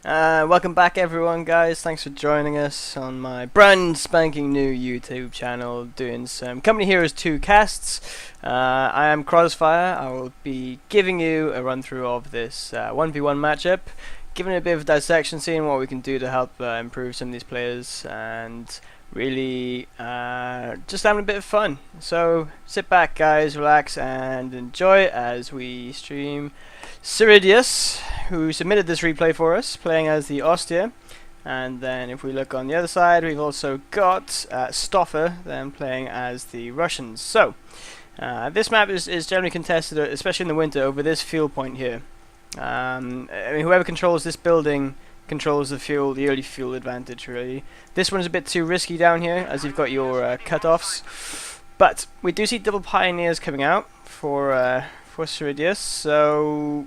Welcome back everyone, guys. Thanks for joining us on my brand spanking new YouTube channel doing some Company Heroes 2 casts. I am Krozzfyre. I will be giving you a run through of this 1v1 matchup, giving it a bit of dissection, seeing what we can do to help improve some of these players, and really just having a bit of fun. So sit back, guys, relax and enjoy as we stream Cyridius, who submitted this replay for us, playing as the Ostheer. And then if we look on the other side, we've also got Stoffa, then playing as the Russians. So this map is generally contested, especially in the winter, over this fuel point here. I mean, whoever controls this building controls the early fuel advantage, really. This one's a bit too risky down here, as you've got your cut-offs. But we do see double pioneers coming out for Cyridius, so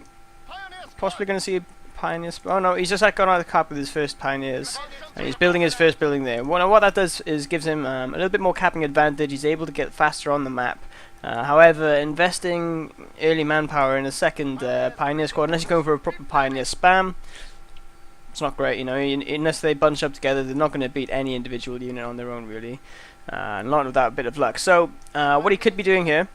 possibly going to see pioneers. Oh no, he's just gone out of the cap with his first pioneers, and he's building his first building there. Well, what that does is gives him a little bit more capping advantage. He's able to get faster on the map. However, investing early manpower in a second pioneer squad, unless you're going for a proper pioneer spam, it's not great, you know. Unless they bunch up together, they're not going to beat any individual unit on their own, really. Not without a bit of luck. So, what he could be doing here,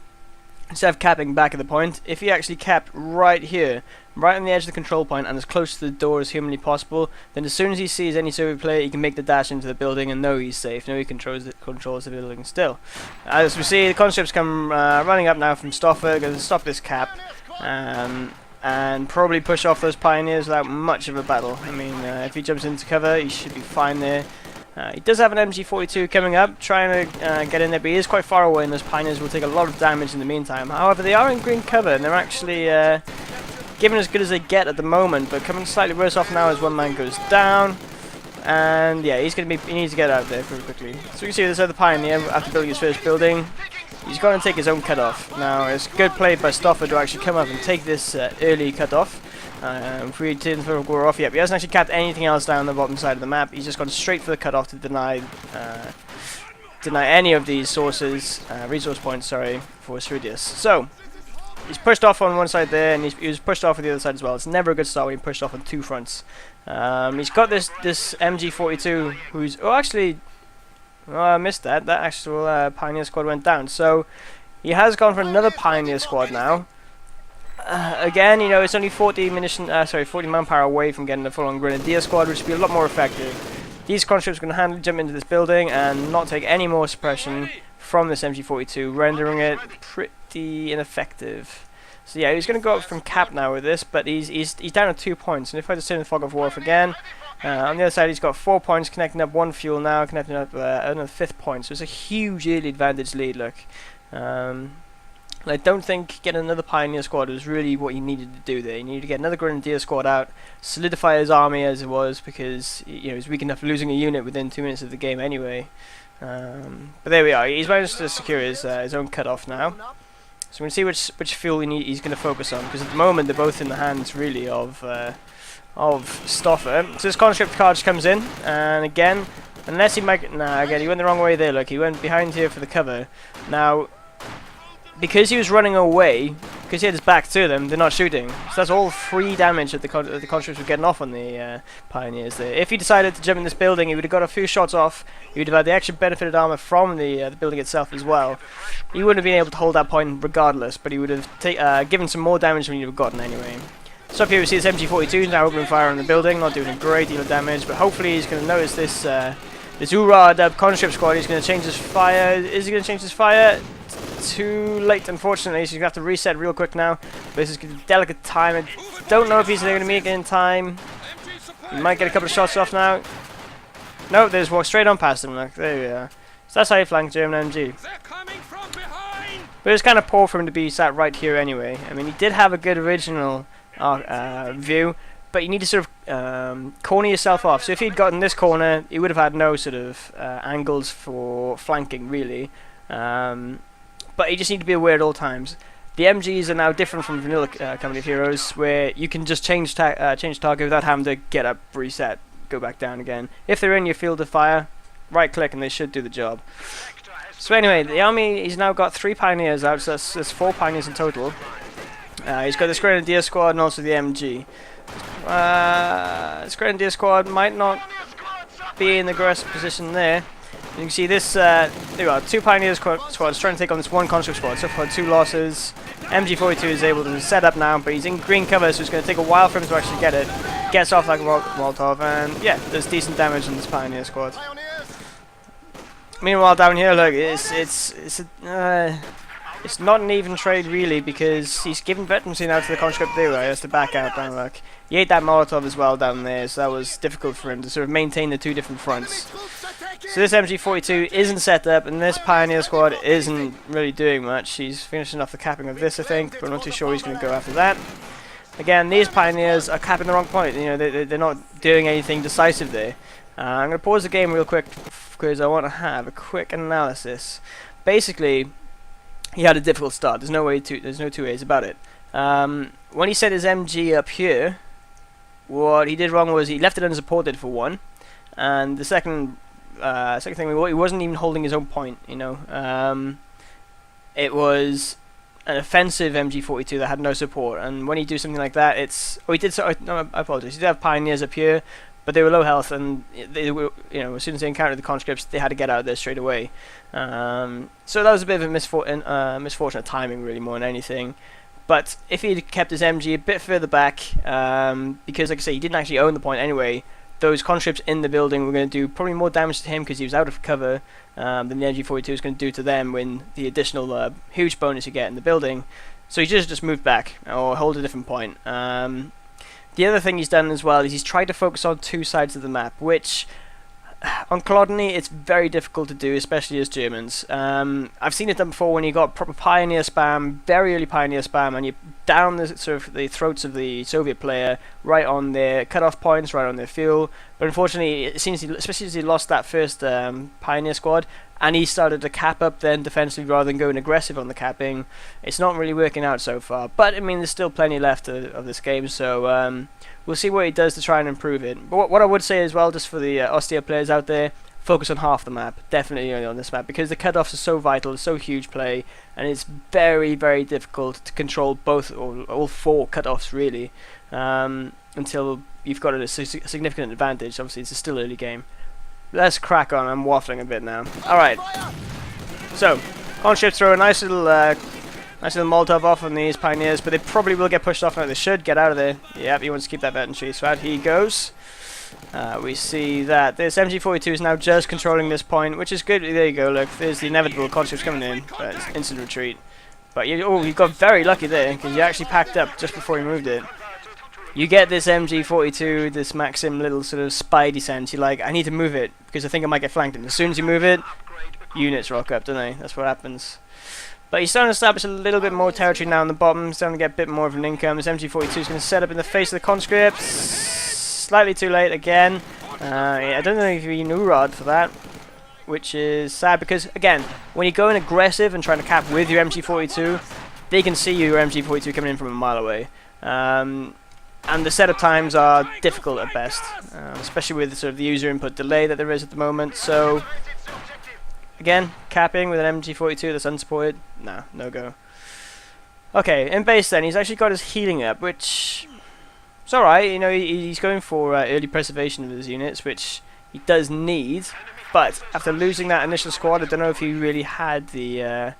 instead of capping back at the point, if he actually capped right here, right on the edge of the control point and as close to the door as humanly possible, then as soon as he sees any Soviet player, he can make the dash into the building and know he's safe, know he controls the building still. As we see, the conscripts come running up now from Stoffa, going to stop this cap, and probably push off those pioneers without much of a battle. I mean, if he jumps into cover, he should be fine there. He does have an MG42 coming up, trying to get in there, but he is quite far away, and those pioneers will take a lot of damage in the meantime. However, they are in green cover, and they're actually giving as good as they get at the moment, but coming slightly worse off now as one man goes down. And yeah, he needs to get out there pretty quickly. So you can see this other pioneer, after building his first building, he's going to take his own cut-off. Now, it's good play by Stoffa to actually come up and take this early cut-off. If we didn't throw a off yet, he hasn't actually capped anything else down the bottom side of the map. He's just gone straight for the cutoff to deny any of these resource points, sorry, for Cyridius. So he's pushed off on one side there, and he was pushed off on the other side as well. It's never a good start when you're pushed off on two fronts. He's got this MG42, who's I missed that. That actual pioneer squad went down. So he has gone for another pioneer squad now. Again, you know, it's only 40 manpower away from getting a full-on grenadier squad, which would be a lot more effective. These conscripts are going to handily jump into this building and not take any more suppression from this MG42, rendering it pretty ineffective. So yeah, he's going to go up from cap now with this, but he's down at 2 points. And if I just turn the Fog of War off again, on the other side he's got 4 points, connecting up one fuel now, connecting up another 5th point. So it's a huge early advantage lead. Look. I don't think getting another pioneer squad was really what he needed to do there. He needed to get another grenadier squad out, solidify his army as it was, because you know he's weak enough losing a unit within 2 minutes of the game anyway. But there we are. He's managed to secure his own cutoff now. So we're going to see which fuel he's going to focus on, because at the moment they're both in the hands really of Stoffa. So this conscript card comes in, and again, unless he might again he went the wrong way there. Look, he went behind here for the cover. Now, because he was running away, because he had his back to them, they're not shooting. So that's all free damage that the conscripts were getting off on the pioneers there. If he decided to jump in this building, he would have got a few shots off. He would have had the extra benefited armor from the building itself as well. He wouldn't have been able to hold that point regardless, but he would have given some more damage than he would have gotten anyway. So up here we see this MG42 now opening fire on the building, not doing a great deal of damage, but hopefully he's going to notice this Ura Dub conscript squad. He's going to change his fire. Is he going to change his fire? Too late, unfortunately, so you have to reset real quick now. But this is a delicate time. I don't know if he's going to make it in time. He might get a couple of shots off now. No, they just walk straight on past him. Look, there we are. So that's how you flank German MG. But it's kind of poor for him to be sat right here anyway. I mean, he did have a good original view, but you need to sort of corner yourself off. So if he'd gotten this corner, he would have had no sort of angles for flanking, really. But you just need to be aware at all times. The MGs are now different from vanilla Company of Heroes, where you can just change target without having to get up, reset, go back down again. If they're in your field of fire, right click and they should do the job. So anyway, the army, he's now got 3 pioneers out, so that's 4 pioneers in total. He's got the Grenadier squad and also the MG. This Grenadier squad might not be in the aggressive position there. You can see this, there you are, 2 Pioneer squads trying to take on this 1 Conscript squad. So far 2 losses. MG42 is able to set up now, but he's in green cover, so it's going to take a while for him to actually get it. Gets off like a Molotov, and yeah, there's decent damage in this Pioneer squad. Meanwhile, down here, look, it's not an even trade really, because he's given veterancy now to the Conscript there. He has to back out down. Look, he ate that Molotov as well down there, so that was difficult for him to sort of maintain the 2 different fronts. So this MG42 isn't set up, and this Pioneer squad isn't really doing much. He's finishing off the capping of this, I think, but I'm not too sure he's going to go after that. Again, these Pioneers are capping the wrong point. You know, they're not doing anything decisive there. I'm going to pause the game real quick because I want to have a quick analysis. Basically, he had a difficult start. There's no two ways about it. When he set his MG up here, what he did wrong was he left it unsupported for one, and the second thing, he wasn't even holding his own point. You know, it was an offensive MG42 that had no support, and when you do something like that, he did. No, I apologize. He did have Pioneers up here, but they were low health, and they were, you know, as soon as they encountered the conscripts, they had to get out of there straight away. So that was a bit of a misfortunate timing, really, more than anything. But if he had kept his MG a bit further back, because, like I say, he didn't actually own the point anyway, those conscripts in the building were going to do probably more damage to him because he was out of cover than the MG42 was going to do to them when the additional huge bonus you get in the building. So he just moved back or hold a different point. The other thing he's done as well is he's tried to focus on 2 sides of the map, which on Kholodony it's very difficult to do, especially as Germans. I've seen it done before when you got proper Pioneer spam, very early Pioneer spam, and you down the sort of the throats of the Soviet player, right on their cut-off points, right on their fuel. But unfortunately, it seems, especially as he lost that first Pioneer squad, and he started to cap up then defensively rather than going aggressive on the capping, it's not really working out so far. But I mean, there's still plenty left of this game, so we'll see what he does to try and improve it. But what I would say as well, just for the Ostheer players out there, focus on half the map, definitely on this map, because the cut-offs are so vital, it's so huge play, and it's very, very difficult to control both, or all 4 cut-offs really, until you've got a significant advantage. Obviously, it's still early game. Let's crack on. I'm waffling a bit now. Alright. So, conscripts throw a nice little Molotov off on these Pioneers, but they probably will get pushed off now. They should get out of there. Yep, he wants to keep that veterancy, so out he goes. We see that this MG42 is now just controlling this point, which is good. There you go, look, there's the inevitable conscripts coming in, but it's instant retreat. But you got very lucky there, because you actually packed up just before you moved it. You get this MG42, this Maxim little sort of spidey sense. You're like, I need to move it, because I think I might get flanked. And as soon as you move it, units rock up, don't they? That's what happens. But he's starting to establish a little bit more territory now on the bottom, starting to get a bit more of an income. This MG42 is going to set up in the face of the conscripts. Slightly too late again. I don't know if you knew Rod for that, which is sad, because, again, when you're going aggressive and trying to cap with your MG42, they can see your MG42 coming in from a mile away. And the setup times are difficult at best, especially with sort of the user input delay that there is at the moment. So, again, capping with an MG42 that's unsupported, no go. Okay, in base then, he's actually got his healing up, which is alright. You know, he's going for early preservation of his units, which he does need. But after losing that initial squad, I don't know if he really had the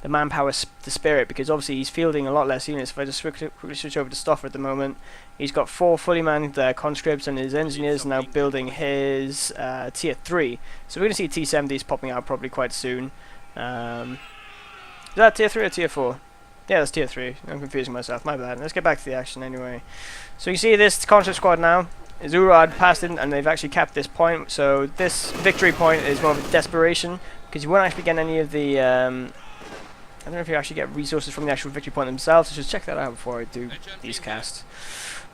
manpower to spare it, because obviously he's fielding a lot less units. If I just quickly switch over to Stoffa at the moment, he's got 4 fully manned conscripts, and his engineers are now building his tier 3. So we're going to see T-70s popping out probably quite soon. Is that tier 3 or tier 4? Yeah, that's tier 3. I'm confusing myself, my bad. Let's get back to the action anyway. So you see this conscript squad now. Zurad passed in, and they've actually capped this point. So this victory point is more of a desperation, because you won't actually get any of the I don't know if you actually get resources from the actual victory point themselves, so just check that out before I do these casts.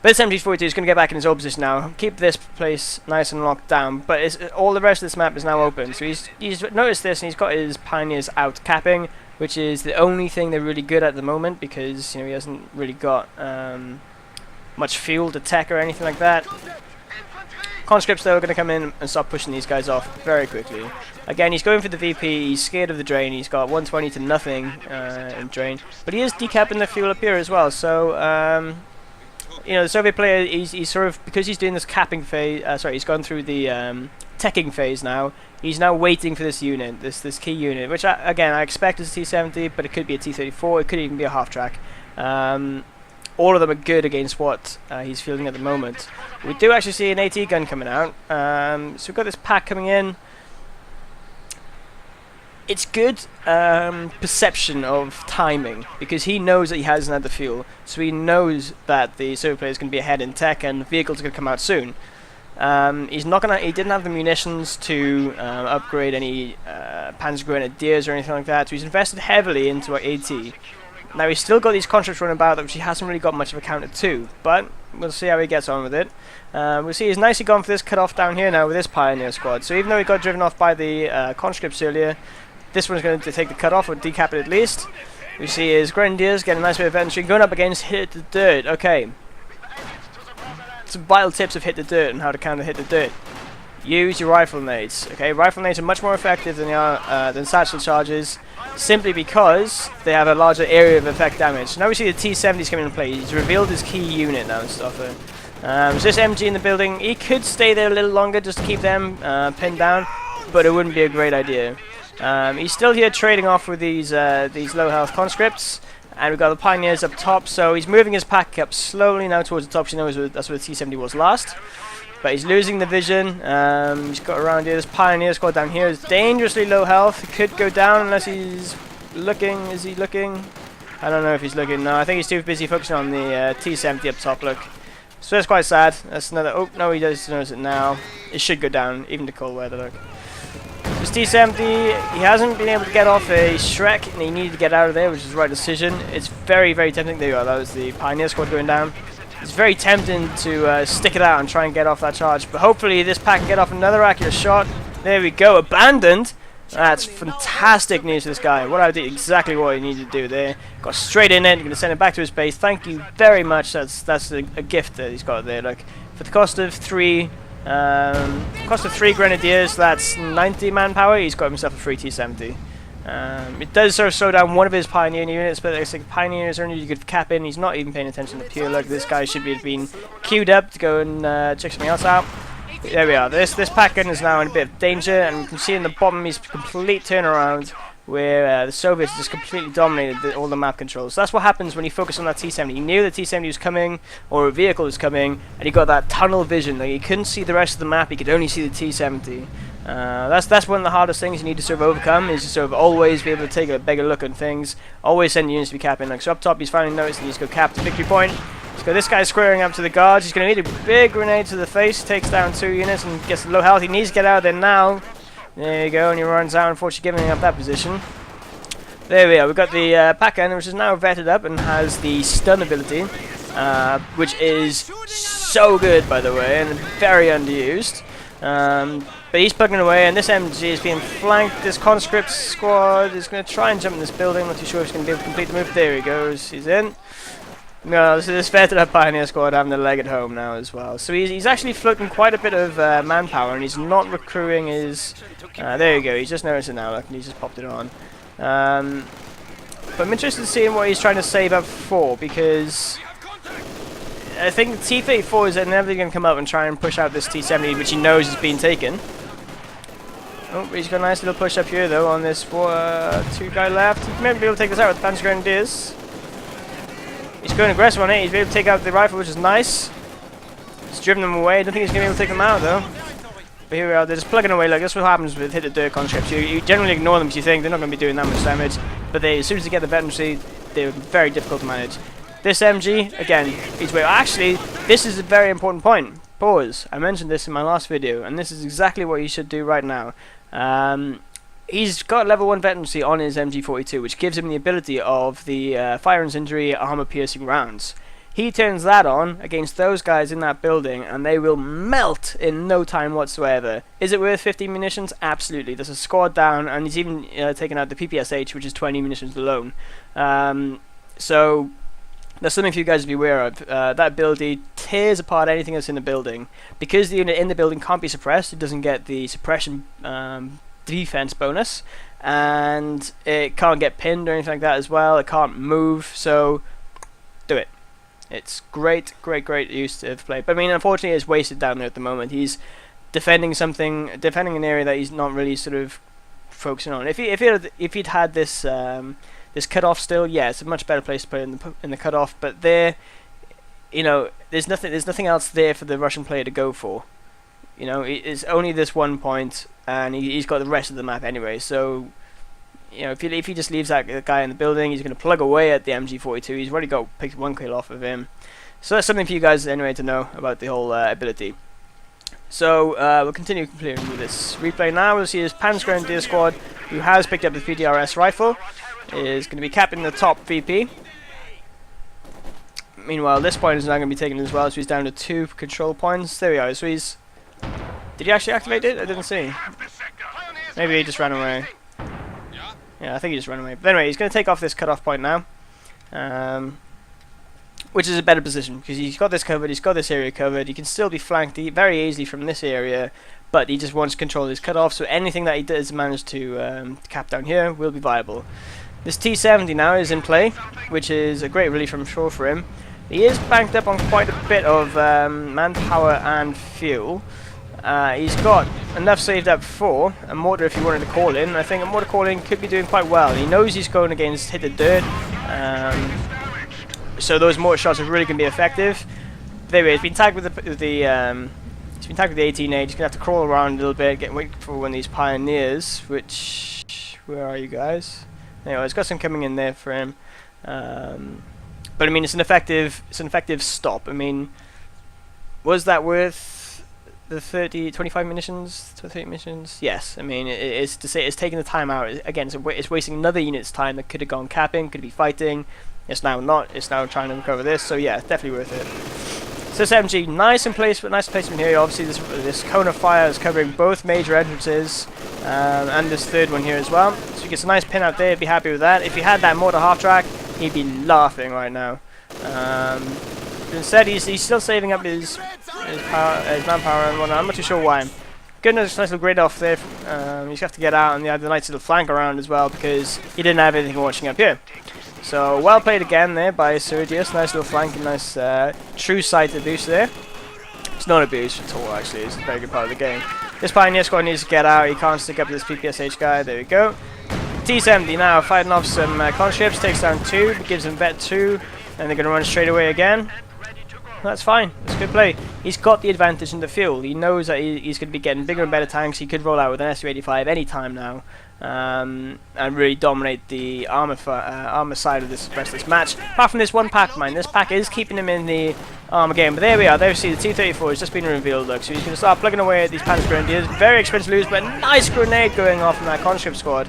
But this MG42 is going to get back in his old position now, keep this place nice and locked down, but all the rest of this map is now open. So he's noticed this, and he's got his Pioneers out capping, which is the only thing they're really good at the moment, because, you know, he hasn't really got much fuel to tech or anything like that. Conscripts though are going to come in and start pushing these guys off very quickly. Again, he's going for the VP, he's scared of the drain, he's got 120 to nothing in drain, but he is decapping the fuel up here as well, so you know, the Soviet player, he's sort of, because he's doing this capping phase, he's gone through the teching phase now, he's now waiting for this unit, this key unit, which again I expect is a T-70, but it could be a T-34, it could even be a half-track. All of them are good against what he's fielding at the moment. We do actually see an AT gun coming out, so we've got this pack coming in. It's good perception of timing, because he knows that he hasn't had the fuel, so he knows that the Soviet player is going to be ahead in tech and the vehicles are going to come out soon. He didn't have the munitions to upgrade any Panzergrenadiers or anything like that, so he's invested heavily into our AT. Now he's still got these contracts running about, which he hasn't really got much of a counter to, but we'll see how he gets on with it. We'll see he's nicely gone for this cut-off down here now with this Pioneer squad, so even though he got driven off by the conscripts earlier, this one's going to take the cut-off, or decap it at least. We see his Grenadiers getting a nice bit of infantry, going up against Hit the Dirt. Okay. Some vital tips of Hit the Dirt and how to counter Hit the Dirt. Use your rifle nades. Okay, rifle nades are much more effective than satchel charges, simply because they have a larger area of effect damage. So now we see the T-70s coming into play. He's revealed his key unit now, Stoffa. So this MG in the building, he could stay there a little longer just to keep them pinned down, but it wouldn't be a great idea. He's still here trading off with these low health conscripts, and we've got the Pioneers up top, so he's moving his pack up slowly now towards the top. You know, that's where the T-70 was last. But he's losing the vision. He's got around here. This Pioneer squad down here is dangerously low health. He could go down unless he's looking. Is he looking? I don't know if he's looking. No, I think he's too busy focusing on the T-70 up top. Look. So that's quite sad. That's another. Oh, no, he does notice it now. It should go down, even to cold weather. Look. This T-70, he hasn't been able to get off a Shrek, and he needed to get out of there, which is the right decision. It's very, very tempting. There you go. That was the Pioneer squad going down. It's very tempting to stick it out and try and get off that charge, but hopefully this pack can get off another accurate shot. There we go, abandoned. That's fantastic news for this guy. What I did exactly what he needed to do there. Got straight in it. Going to send it back to his base. Thank you very much. That's a gift that he's got there. Like for the cost of three Grenadiers, that's 90 manpower. He's got himself a free T-70. It does sort of slow down one of his Pioneer units, but it's like Pioneers only you could cap in. He's not even paying attention to pure luck. This guy should have been queued up to go and check something else out. There we are. This pack gun is now in a bit of danger, and you can see in the bottom he's complete turnaround where the Soviets just completely dominated all the map controls. So that's what happens when you focus on that T-70. He knew the T-70 was coming, or a vehicle was coming, and he got that tunnel vision. Like he couldn't see the rest of the map, he could only see the T-70. That's one of the hardest things you need to sort of overcome, is to sort of always be able to take a bigger look at things, always send units to be capping. Like so up top he's finally noticed that he's got capped to victory point. So this guy's squaring up to the guards. He's going to need a big grenade to the face, takes down 2 units and gets low health. He needs to get out of there now. There you go, and he runs out, unfortunately giving up that position. There we are, we've got the pack gun, which is now vetted up and has the stun ability, which is so good by the way, and very underused. But he's plugging away, and this MG is being flanked. This conscript squad is going to try and jump in this building. Not too sure if he's going to be able to complete the move. There he goes. He's in. No, so this vetted up Pioneer squad having the leg at home now as well. So he's actually floating quite a bit of manpower, and he's not recruiting his... there you go. He's just noticed it now. Look, and he's just popped it on. But I'm interested in seeing what he's trying to save up for, because... I think the T-34 is inevitably going to come up and try and push out this T-70, which he knows is being taken. Oh, he's got a nice little push up here, though, on this 2 guy left. He may be able to take this out with the Panzergrenadiers. He's going aggressive on it. He's able to take out the rifle, which is nice. He's driven them away. I don't think he's going to be able to take them out, though. But here we are. They're just plugging away. Like, that's what happens with hit the dirt conscripts. You generally ignore them because you think they're not going to be doing that much damage. But as soon as they get the veterancy, they're very difficult to manage. This MG, again, he's way. Actually, this is a very important point. Pause. I mentioned this in my last video, and this is exactly what you should do right now. He's got level 1 veterancy on his MG42, which gives him the ability of the fire and injury armor-piercing rounds. He turns that on against those guys in that building, and they will melt in no time whatsoever. Is it worth 50 munitions? Absolutely. There's a squad down, and he's even taken out the PPSH, which is 20 munitions alone. So... that's something for you guys to be aware of. That ability tears apart anything that's in the building. Because the unit in the building can't be suppressed, it doesn't get the suppression defense bonus, and it can't get pinned or anything like that as well. It can't move, so do it. It's great use of play. But I mean, unfortunately, it's wasted down there at the moment. He's defending an area that he's not really sort of focusing on. If he'd had this this cutoff still, yeah, it's a much better place to put it in the cutoff. But there, you know, there's nothing else there for the Russian player to go for. You know, it's only this one point, and he's got the rest of the map anyway. So, you know, if he just leaves that guy in the building, he's going to plug away at the MG42. He's already picked 1 kill off of him. So that's something for you guys anyway to know about the whole ability. So we'll continue completing with this replay now. We'll see his Panzergrenadier squad, who has picked up the PDRS rifle, is going to be capping the top VP. Meanwhile, this point is now going to be taken as well, so he's down to 2 control points. There we are. So he's... Did he actually activate it? I didn't see. Maybe he just ran away. Yeah, I think he just ran away. But anyway, he's going to take off this cutoff point now. Which is a better position, because he's got this covered, he's got this area covered. He can still be flanked very easily from this area, but he just wants to control his cutoff, so anything that he does manage to cap down here will be viable. This T-70 now is in play, which is a great relief from shore for him. He is banked up on quite a bit of manpower and fuel. He's got enough saved up for a mortar if he wanted to call in. I think a mortar call in could be doing quite well. He knows he's going against hit the dirt, so those mortar shots are really going to be effective. But anyway, he's been tagged with the 18A. He's going to have to crawl around a little bit, wait for one of these pioneers. Where are you guys? Anyway, he's got some coming in there for him. But I mean, it's an effective stop. I mean, was that worth the 25 munitions, 30 munitions? Yes. I mean, it's taking the time out. Again, it's wasting another unit's time that could have gone capping, could be fighting. It's now not. It's now trying to recover this. So yeah, definitely worth it. So this MG, nice placement here. Obviously, this cone of fire is covering both major entrances, and this third one here as well. So he gets a nice pin out there. Be happy with that. If he had that mortar half track, he'd be laughing right now. But instead, he's still saving up his manpower and whatnot. I'm not too sure why. Goodness, nice little grid off there. He's going to have to get out, and he had the nice little flank around as well, because he didn't have anything watching up here. So well played again there by Cyridius. Nice little flank and nice true sight abuse there. It's not abuse at all, actually. It's a very good part of the game. This Pioneer squad needs to get out. He can't stick up to this PPSH guy. There we go. T-70 now fighting off some conscripts. Takes down 2. Gives them vet 2. And they're going to run straight away again. That's fine. It's a good play. He's got the advantage in the fuel. He knows that he's going to be getting bigger and better tanks. He could roll out with an Su-85 any time now. And really dominate the armor side of the rest of this match. Apart from this one pack, mind. This pack is keeping him in the armor game. But there we are. There we see the T-34 has just been revealed. Look, so he's going to start plugging away at these Panzergrenadiers. Very expensive to lose, but a nice grenade going off from that conscript squad.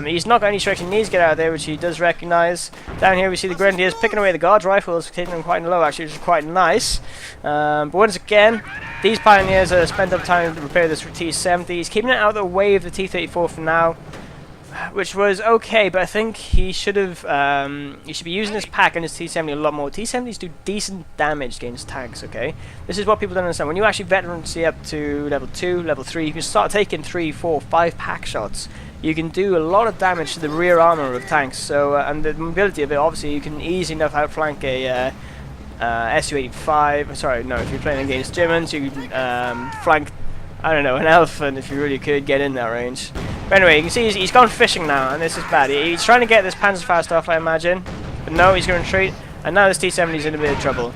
He's not got any strikes he needs to get out of there, which he does recognise. Down here we see the Grenadiers picking away the guards rifles, taking them quite low actually, which is quite nice. But once again, these Pioneers are spent up time to repair this T-70. He's keeping it out of the way of the T-34 for now, which was okay, but I think he should have, he should be using this pack and his T-70 a lot more. T-70s do decent damage against tanks, okay? This is what people don't understand. When you actually veterancy up to level 2, level 3, you can start taking 3, 4, 5 pack shots. You can do a lot of damage to the rear armor of tanks. So, and the mobility of it, obviously, you can easily enough outflank a Su-85. Sorry, no, if you're playing against Germans, you can flank, I don't know, an elephant if you really could get in that range. But anyway, you can see he's gone fishing now, and this is bad. He's trying to get this Panzerfaust off, I imagine. But no, he's going to retreat, and now this T-70 is in a bit of trouble.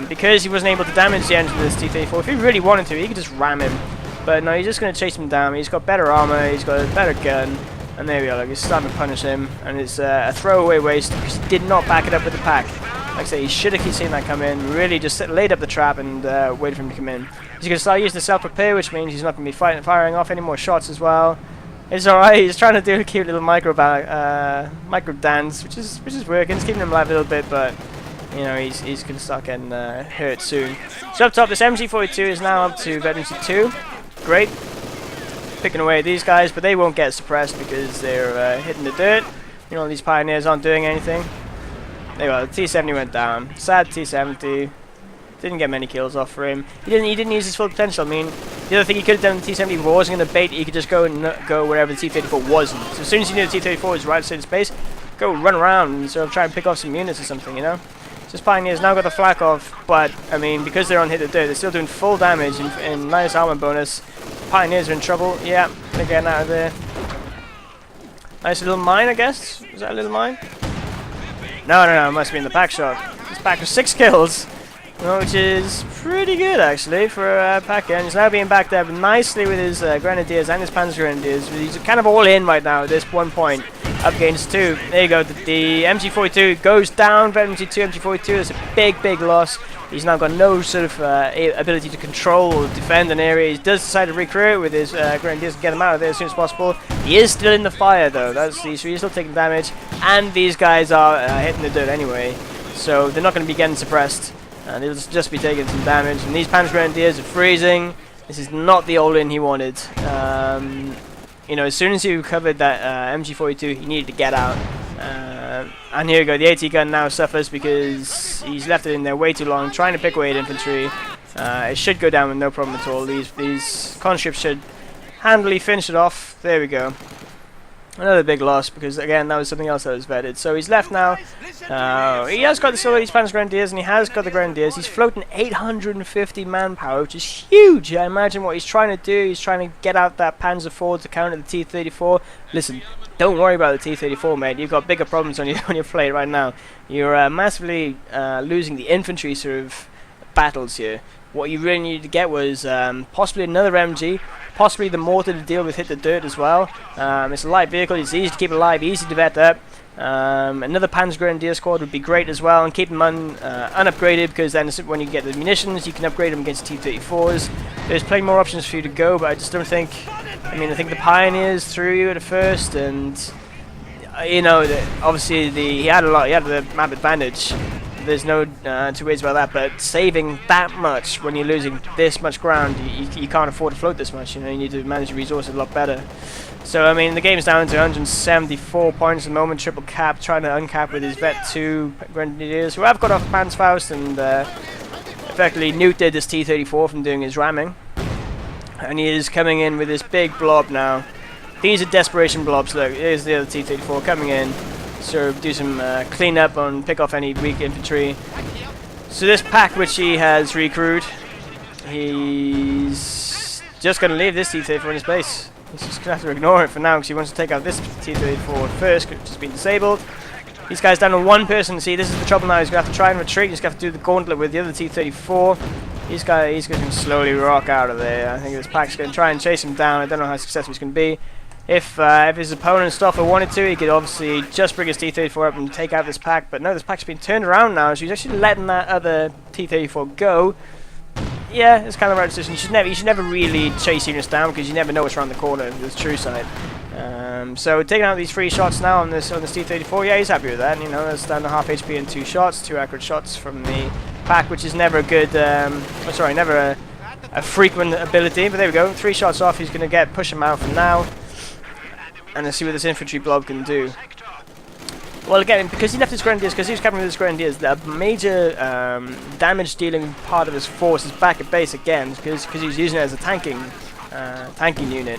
Because he wasn't able to damage the engine of this T-34. If he really wanted to, he could just ram him. But no, he's just going to chase him down. He's got better armor, he's got a better gun, and there we are. Like, he's starting to punish him, and it's a throwaway waste because he did not back it up with the pack. Like I say, he should have seen that come in, really just laid up the trap and waited for him to come in. He's going to start using the self-repair, which means he's not going to be firing off any more shots as well. It's alright, he's trying to do a cute little micro dance, which is working. It's keeping him alive a little bit, but you know, he's going to start getting hurt soon. So up top, this MG42 is now up to veterancy 2. Great. Picking away at these guys, but they won't get suppressed because they're hitting the dirt. You know, these Pioneers aren't doing anything. There you go, the T-70 went down. Sad T-70. Didn't get many kills off for him. He didn't use his full potential. I mean, the other thing he could have done with the T-74 wasn't going to bait. He could just go and go wherever the T-34 wasn't. So as soon as you knew the T-34 was right side of space, go run around and sort of try and pick off some units or something, you know. Just Pioneers now got the flak off, but I mean, because they're on hit the dirt, they're still doing full damage and nice armor bonus. Pioneers are in trouble. Yeah, they're getting out of there. Nice little mine, I guess. Was that a little mine? No, it must be in the back shot. He's back with 6 kills, which is pretty good actually for a pack. And he's now being backed up nicely with his Grenadiers and his Panzer Grenadiers. He's kind of all in right now at this one point. Up against 2. There you go. The MG42 goes down. Veteran MG2, MG42 is a big loss. He's now got no sort of ability to control or defend an area. He does decide to recruit with his Grenadiers and get him out of there as soon as possible. He is still in the fire though. So he's still taking damage. And these guys are hitting the dirt anyway. So they're not going to be getting suppressed. They'll just be taking some damage. And these Panzer Grenadiers are freezing. This is not the all-in he wanted. You know, as soon as you covered that MG42, he needed to get out. And here we go, the AT gun now suffers because he's left it in there way too long, trying to pick away at infantry. It should go down with no problem at all. These conscripts should handily finish it off. There we go. Another big loss because, again, that was something else that was vetted. So he's left now. He has got still these Spanish Grenadiers, and he has got the Grenadiers. He's floating 850 manpower, which is huge. I imagine what he's trying to do. He's trying to get out that Panzer IV to counter the T-34. Listen, don't worry about the T-34, mate. You've got bigger problems on your plate right now. You're massively losing the infantry sort of battles here. What you really needed to get was possibly another MG, possibly the mortar to deal with hit the dirt as well. It's a light vehicle, it's easy to keep alive, easy to vet up. Another Panzer Grenadier squad would be great as well, and keep them unupgraded, because then when you get the munitions you can upgrade them against T-34s. There's plenty more options for you to go, but I just don't think, I think the Pioneers threw you at first, and you know, obviously he had the map advantage. There's no two ways about that, but saving that much when you're losing this much ground, you can't afford to float this much. You know, you need to manage your resources a lot better. So I mean, the game's down to 174 points at the moment. Triple cap, trying to uncap with his Vet 2 Grenadiers, who have got off Panzerfaust and effectively nuked this T-34 from doing his ramming. And he is coming in with this big blob now. These are desperation blobs. Look, here's the other T-34 coming in. Sort of do some clean up and pick off any weak infantry. So this pack which he has recruited, he's just going to leave this T-34 in his base. He's just going to have to ignore it for now because he wants to take out this T-34 first, which has been disabled. These guys down to one person. See, this is the trouble now. He's going to have to try and retreat. He's going to have to do the gauntlet with the other T-34. He's going to slowly rock out of there. I think this pack's going to try and chase him down. I don't know how successful he's going to be. If his opponent Stoffa wanted to, he could obviously just bring his T-34 up and take out this pack. But no, this pack's been turned around now, so he's actually letting that other T-34 go. Yeah, it's kind of the right decision. You should never really chase units down because you never know what's around the corner with the true side. So taking out these 3 shots now on this T-34, yeah, he's happy with that. You know, that's down to half HP and 2 shots, 2 accurate shots from the pack, which is never a good, never a frequent ability. But there we go, 3 shots off. He's going to push him out for now. And let's see what this infantry blob can do. Well, again, because he left his Grenadiers, because he was capping with his Grenadiers, the major damage-dealing part of his force is back at base again, because he was using it as a tanking unit.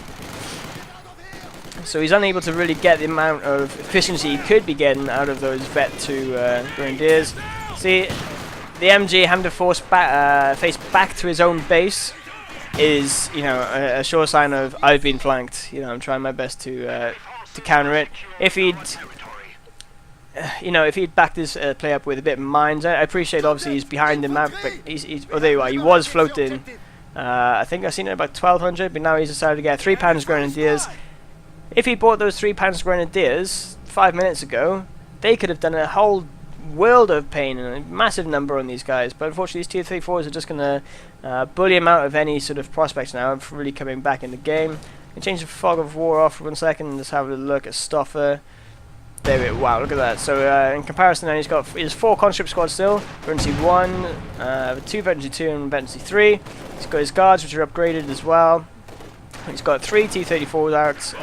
So he's unable to really get the amount of efficiency he could be getting out of those Vet 2 Grenadiers. See, the MG having to face back to his own base is, you know, a sure sign of I've been flanked. You know, I'm trying my best to counter it. If he'd backed his play up with a bit of mines, I appreciate obviously he's behind the map, but oh, there you are. He was floating. I think I've seen it about 1200, but now he's decided to get 3 Panzer Grenadiers. If he bought those 3 Panzer Grenadiers 5 minutes ago, they could have done a whole world of pain and a massive number on these guys, but unfortunately these T-34s are just going to bully him out of any sort of prospects now of really coming back in the game. And change the fog of war off for 1 second and just have a look at Stoffa. There we go. Wow, look at that. So in comparison, then he has 4 conscript squads still. Veteran 1, 2 Veteran 2 and Veteran 3. He's got his guards which are upgraded as well. He's got 3 T-34s out,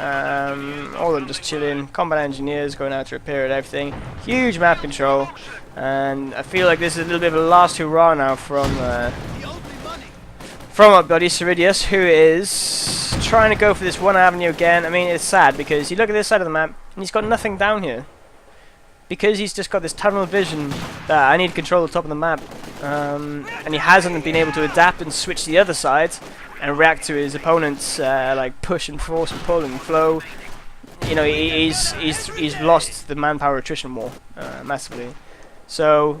all of them just chilling. Combat engineers going out to repair it, everything. Huge map control, and I feel like this is a little bit of a last hurrah now from our buddy Cyridius, who is trying to go for this one avenue again. I mean, it's sad because you look at this side of the map and he's got nothing down here. Because he's just got this tunnel vision that I need to control the top of the map, and he hasn't been able to adapt and switch the other side and react to his opponent's like push and force and pull and flow. You know, he's lost the manpower attrition war massively. So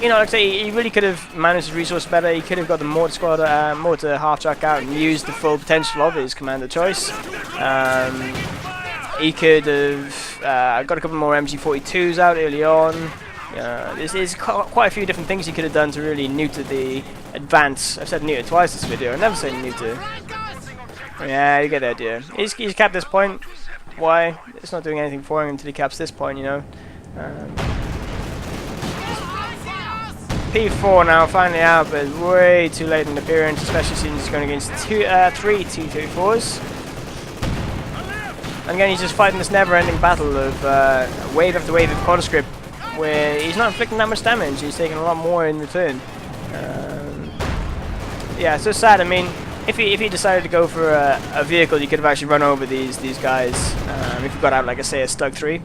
you know, like I say, he really could have managed his resource better. He could have got the mortar squad, mortar half track out and used the full potential of his commander choice. He could have got a couple more MG42s out early on. There's quite a few different things he could have done to really neuter the advance. I've said neuter twice this video. I never say neuter. Yeah, you get the idea. He's capped this point. Why? It's not doing anything for him until he caps this point, you know. P4 now finally out, but way too late in the appearance, especially since he's going against 3 T-34s. And again, he's just fighting this never-ending battle of wave after wave of conscript, where he's not inflicting that much damage. He's taking a lot more in return. Yeah, it's so sad. I mean, if he decided to go for a vehicle, you could have actually run over these guys. If you got out, like I say, a Stug 3.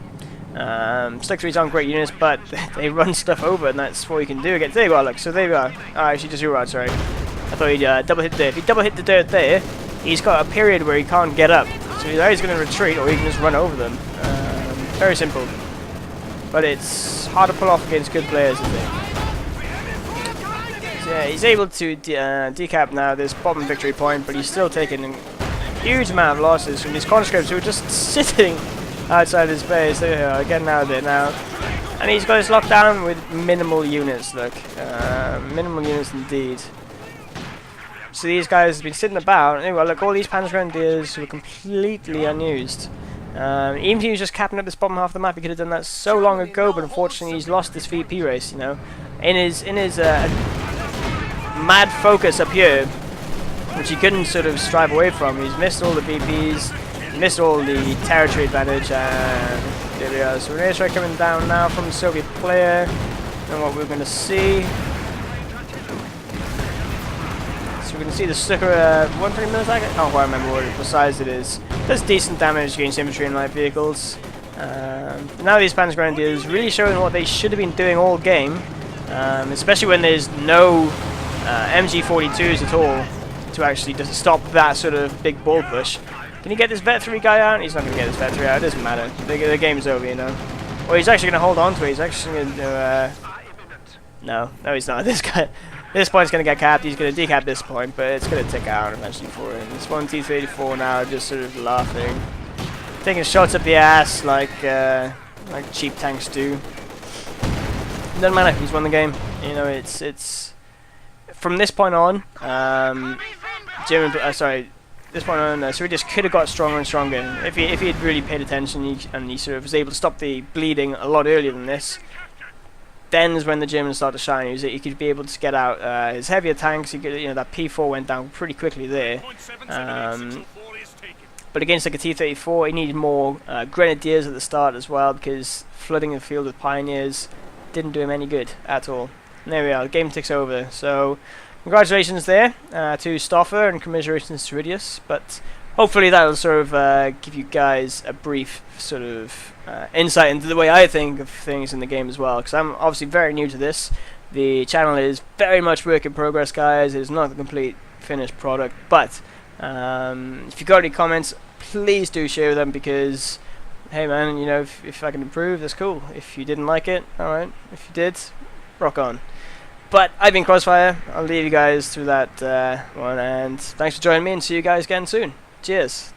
Stug 3s aren't great units, but they run stuff over, and that's what you can do. There you are, look. So there you are. Oh, actually, just you are. Sorry. I thought he'd double hit there. If he double hit the dirt there, he's got a period where he can't get up. So either he's going to retreat or he can just run over them. Very simple. But it's hard to pull off against good players, I think. So yeah, he's able to decap now this bottom victory point, but he's still taking a huge amount of losses from these conscripts who are just sitting outside his base. There you are, getting out of there now. And he's got his lockdown with minimal units, look. Minimal units indeed. So these guys have been sitting about. Anyway, look, all these Panzer Grenadiers were completely unused. Even if he was just capping up this bottom half of the map, he could have done that so long ago. But unfortunately, he's lost this VP race. You know, in his mad focus up here, which he couldn't sort of strive away from. He's missed all the VPs, missed all the territory advantage, and there we are. So an airstrike coming down now from the Soviet player, and what we're going to see. So we can see the Stuka 130 millisecond. I don't quite remember what size it is. Does decent damage against infantry and light vehicles. Now these Panzer Grenadiers really showing what they should have been doing all game, especially when there's no MG42s at all to actually just stop that sort of big ball push. Can he get this Vet 3 guy out? He's not going to get this Vet 3 out. It doesn't matter. The game's over, you know. Or he's actually going to hold on to it. He's actually going to no, he's not. This point's going to get capped. He's going to decap this point, but it's going to tick out eventually for him. This one T-34 now just sort of laughing, taking shots up the ass like cheap tanks do. It doesn't matter. He's won the game. You know, it's from this point on. This point on, Cyridius could have got stronger and stronger if he had really paid attention and he sort of was able to stop the bleeding a lot earlier than this. Then is when the Germans start to shine. He could be able to get out his heavier tanks. He could, you know, that P4 went down pretty quickly there. But against like a T-34, he needed more grenadiers at the start as well, because flooding the field with pioneers didn't do him any good at all. And there we are. The game ticks over. So congratulations there to Stoffa and commiserations to Cyridius. But hopefully that'll sort of give you guys a brief sort of insight into the way I think of things in the game as well, because I'm obviously very new to this. The channel is very much work in progress, guys. It is not the complete finished product, but if you got any comments, please do share them, because hey man, you know, if I can improve, that's cool. If you didn't like it, alright. If you did, rock on. But I've been Krozzfyre. I'll leave you guys through that one, and thanks for joining me, and see you guys again soon. Cheers.